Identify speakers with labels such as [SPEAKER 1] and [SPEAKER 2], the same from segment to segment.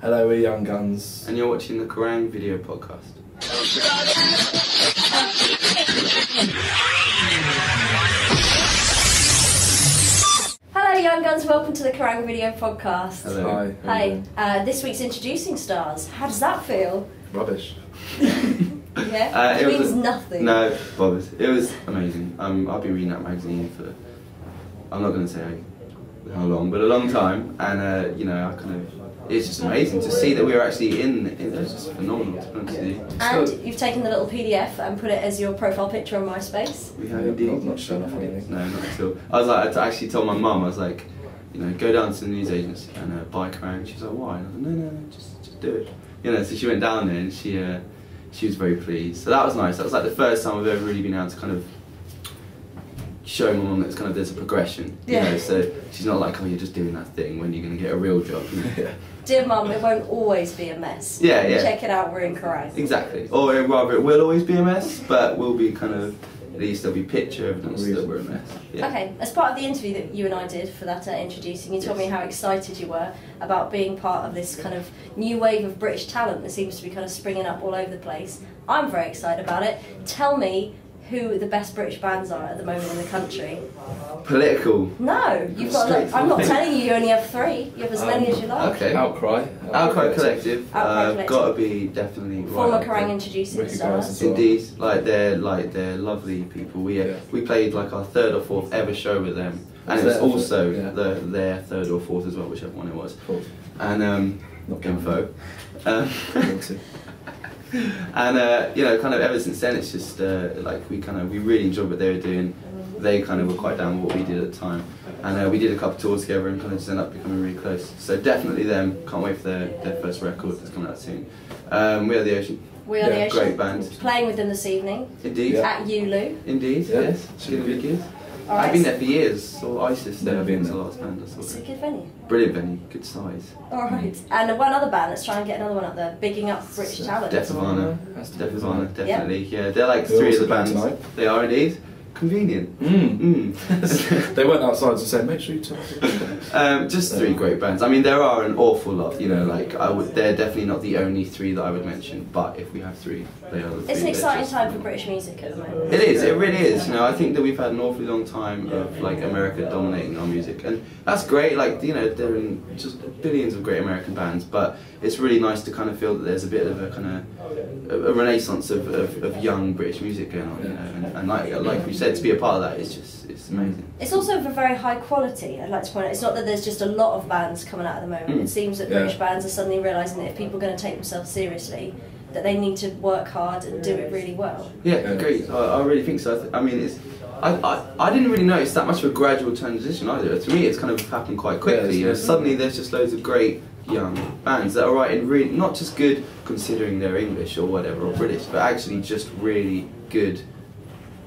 [SPEAKER 1] Hello, we're Young Guns.
[SPEAKER 2] And you're watching the Kerrang video podcast.
[SPEAKER 3] Hello Young Guns, welcome to the Kerrang video podcast.
[SPEAKER 2] Hello.
[SPEAKER 1] Hi.
[SPEAKER 3] Hi. This week's introducing stars. How does that feel?
[SPEAKER 1] Rubbish.
[SPEAKER 3] Yeah? It means nothing.
[SPEAKER 2] No, bothers. It was amazing. I've been reading that magazine for, I'm not going to say how long, but a long time. And, you know, it's just amazing to see that we were actually in it. It's just phenomenal, to be honest with you.
[SPEAKER 3] And you've taken the little PDF and put it as your profile picture on MySpace.
[SPEAKER 2] We have indeed.
[SPEAKER 1] Not showing off anything.
[SPEAKER 2] No, not at all. I was like, I actually told my mum, I was like, you know, go down to the news agency and buy Kerrang. She was like, why? And I was like, no, just do it. You know, so she went down there and she was very pleased. So that was nice. That was like the first time I've ever really been able to kind of show my mum that there's a progression. You know, so she's not like, oh, you're just doing that thing when you're going to get a real job. You know? Yeah.
[SPEAKER 3] Dear Mum, it won't always be a mess.
[SPEAKER 2] Yeah.
[SPEAKER 3] Check it out, we're in Kerrang.
[SPEAKER 2] Exactly. Or rather, it will always be a mess, but we'll be at least there'll be picture evidence that we're a mess. Yeah.
[SPEAKER 3] Okay, as part of the interview that you and I did for that introducing, you told me how excited you were about being part of this kind of new wave of British talent that seems to be kind of springing up all over the place. I'm very excited about it. Tell me who the best British bands are at the moment in the country.
[SPEAKER 2] Political.
[SPEAKER 3] No, you've got. I'm not telling you. You only have 3. You have as many as you like.
[SPEAKER 2] Okay.
[SPEAKER 1] Outcry
[SPEAKER 2] Collective. Got to be definitely
[SPEAKER 3] former
[SPEAKER 2] right.
[SPEAKER 3] Kerrang introducing stars.
[SPEAKER 2] Indeed, they're lovely people. We played like our 3rd or 4th ever show with them, and it was also their 3rd or 4th as well, whichever one it was. And
[SPEAKER 1] not
[SPEAKER 2] Info. And you know, kind of ever since then, it's just like we really enjoyed what they were doing. They kind of were quite down with what we did at the time, and we did a couple tours together and kind of just ended up becoming really close. So definitely them. Can't wait for their first record that's coming out soon. We Are the Ocean.
[SPEAKER 3] We Are the Ocean.
[SPEAKER 2] Great band.
[SPEAKER 3] Playing with them this evening.
[SPEAKER 2] Indeed.
[SPEAKER 3] At Ulu.
[SPEAKER 2] Indeed.
[SPEAKER 1] Yeah.
[SPEAKER 2] Yes. It's gonna be good.
[SPEAKER 3] Right.
[SPEAKER 2] I've been there for years. Saw ISIS there.
[SPEAKER 1] Never been
[SPEAKER 2] the
[SPEAKER 1] there.
[SPEAKER 2] last band I saw.
[SPEAKER 3] It's a good venue.
[SPEAKER 2] Brilliant venue. Good size.
[SPEAKER 3] Alright. And one other band, let's try and get another one up there. Bigging up British talent.
[SPEAKER 2] Defavana, definitely. Yeah, they're like
[SPEAKER 1] They're
[SPEAKER 2] 3 of
[SPEAKER 1] also
[SPEAKER 2] the bands.
[SPEAKER 1] tonight.
[SPEAKER 2] They are indeed. Convenient.
[SPEAKER 1] They went outside to say, make sure you tell me.
[SPEAKER 2] Just 3 great bands. I mean, there are an awful lot. You know, like they're definitely not the only 3 that I would mention. But if we have 3, they are the 3.
[SPEAKER 3] It's an exciting time for British music at the moment.
[SPEAKER 2] It is. It really is. You know, I think that we've had an awfully long time of like America dominating our music, and that's great. Like, you know, there are just billions of great American bands, but it's really nice to kind of feel that there's a bit of a kind of a renaissance of young British music going on. You know, and like we said, to be a part of that is just it's amazing.
[SPEAKER 3] It's also of a very high quality, I'd like to point out. It's not that there's just a lot of bands coming out at the moment. It seems that British bands are suddenly realising that if people are going to take themselves seriously, that they need to work hard and do it really well.
[SPEAKER 2] Yeah, agreed. I really think so. I mean, I didn't really notice that much of a gradual transition either. To me, it's kind of happened quite quickly. You know, suddenly there's just loads of great young bands that are writing really, not just good considering they're English or whatever, or British, but actually just really good,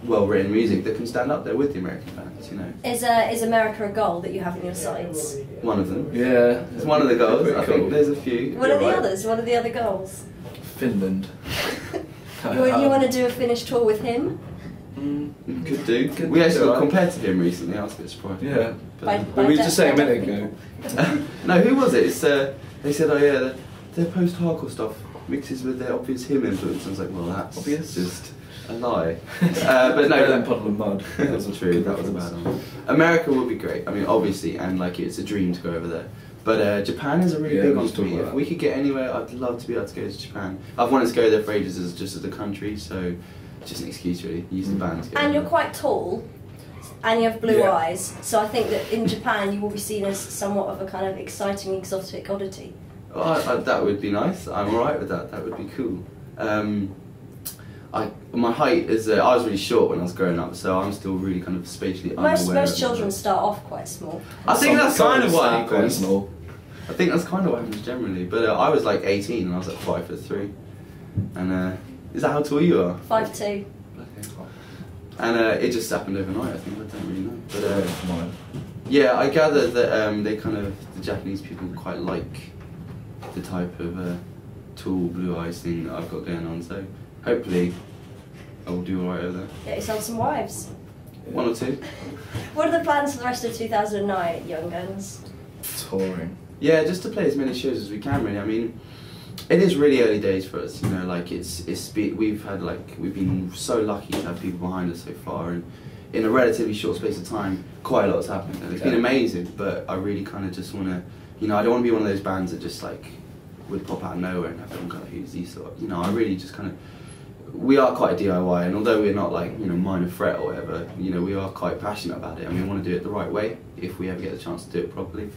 [SPEAKER 2] well-written music that can stand up there with the American bands, you know.
[SPEAKER 3] Is America a goal that you have in your sights?
[SPEAKER 2] One of them.
[SPEAKER 1] Yeah.
[SPEAKER 2] It's one of the goals. I
[SPEAKER 1] Cool.
[SPEAKER 2] think there's a few.
[SPEAKER 3] What are the others? What are the other goals?
[SPEAKER 1] Finland.
[SPEAKER 3] You want to do a Finnish tour with him?
[SPEAKER 2] Could do. We actually got compared to him recently. I was a bit surprised.
[SPEAKER 1] Yeah.
[SPEAKER 3] By
[SPEAKER 1] But we were just saying a minute ago.
[SPEAKER 2] No, who was it? It's, they said, oh yeah, their post-hardcore stuff mixes with their obvious him influence. I was like, well, that's
[SPEAKER 1] Obvious?
[SPEAKER 2] just a lie. But no,
[SPEAKER 1] Better than Puddle of Mud.
[SPEAKER 2] that was true. That was a bad one. America would be great. I mean, obviously, and like it's a dream to go over there. But Japan is a really big one for me. If we could get anywhere, I'd love to be able to go to Japan. I've wanted to go there for ages as a country, so just an excuse really. Use the band to go.
[SPEAKER 3] And you're quite tall, and you have blue eyes, so I think that in Japan you will be seen as somewhat of a kind of exciting, exotic oddity.
[SPEAKER 2] Oh, that would be nice. I'm alright with that. That would be cool. My height is, I was really short when I was growing up, so I'm still really kind of spatially unaware.
[SPEAKER 3] Most children start off quite small.
[SPEAKER 2] I think that's kind of what happens.
[SPEAKER 1] Small.
[SPEAKER 2] I think that's kind of what happens generally. But I was like 18 and I was like 5'3", and is that how tall you are?
[SPEAKER 3] 5'2".
[SPEAKER 2] And it just happened overnight. I think I don't really know. But yeah, I gather that the Japanese people quite like the type of tall blue eyes thing that I've got going on. So hopefully I will do alright over there.
[SPEAKER 3] Get yourself some wives.
[SPEAKER 2] 1 or 2.
[SPEAKER 3] What are the plans for the rest of 2009 at Young Guns?
[SPEAKER 1] Touring.
[SPEAKER 2] Yeah, just to play as many shows as we can. Really, I mean, it is really early days for us. You know, like we've been so lucky to have people behind us so far, and in a relatively short space of time, quite a lot's happened, and it's been amazing. But I really kind of just want to, you know, I don't want to be one of those bands that just like would pop out of nowhere and have everyone kind of who's these sort of, you know, I really just kind of, we are quite a DIY, and although we're not like, you know, minor threat or whatever, you know, we are quite passionate about it, and we want to do it the right way if we ever get the chance to do it properly.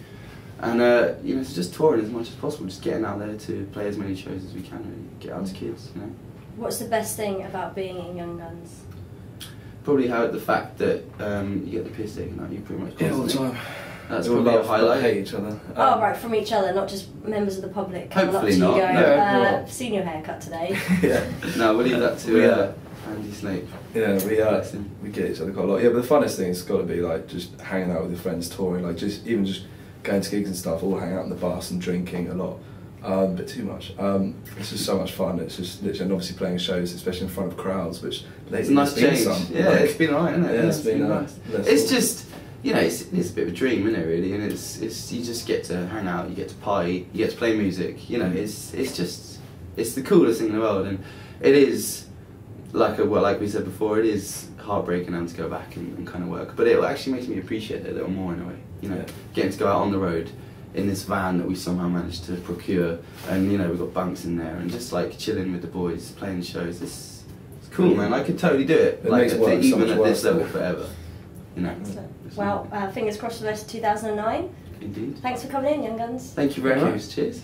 [SPEAKER 2] And you know, it's just touring as much as possible, just getting out there to play as many shows as we can, really, get out to kids, you know.
[SPEAKER 3] What's the best thing about being in Young Guns?
[SPEAKER 2] Probably the fact that you get the piss taken out of you pretty much constantly.
[SPEAKER 1] All the time.
[SPEAKER 2] That's probably a highlight.
[SPEAKER 1] Hate each other.
[SPEAKER 3] Oh, right, from each other, not just members of the public coming up to
[SPEAKER 2] Hopefully
[SPEAKER 3] you
[SPEAKER 2] not,
[SPEAKER 3] going,
[SPEAKER 2] no.
[SPEAKER 3] seen your haircut today.
[SPEAKER 1] Yeah.
[SPEAKER 2] No, we'll leave that to Andy Snape.
[SPEAKER 1] Yeah, we get each other quite a lot. Yeah, but the funnest thing has got to be like just hanging out with your friends, touring, like just going to gigs and stuff, all hanging out in the bus and drinking a lot. A bit too much. It's just so much fun. It's just literally, and obviously playing shows, especially in front of crowds, which
[SPEAKER 2] it's a nice change. Yeah, like, it's been alright, isn't it?
[SPEAKER 1] Yeah, it's been nice.
[SPEAKER 2] It's just, you know, it's a bit of a dream, isn't it? Really, and it's you just get to hang out, you get to party, you get to play music. You know, it's the coolest thing in the world, and it is like we said before, it is heartbreaking having to go back and kind of work, but it actually makes me appreciate it a little more in a way. You know, getting to go out on the road in this van that we somehow managed to procure, and you know, we've got bunks in there, and just like chilling with the boys, playing shows. It's cool, man. I could totally do it. Like even at this level forever. You know.
[SPEAKER 3] Well, fingers crossed for the rest of 2009.
[SPEAKER 2] Indeed.
[SPEAKER 3] Thanks for coming in, Young Guns.
[SPEAKER 2] Thank you very much. Cheers.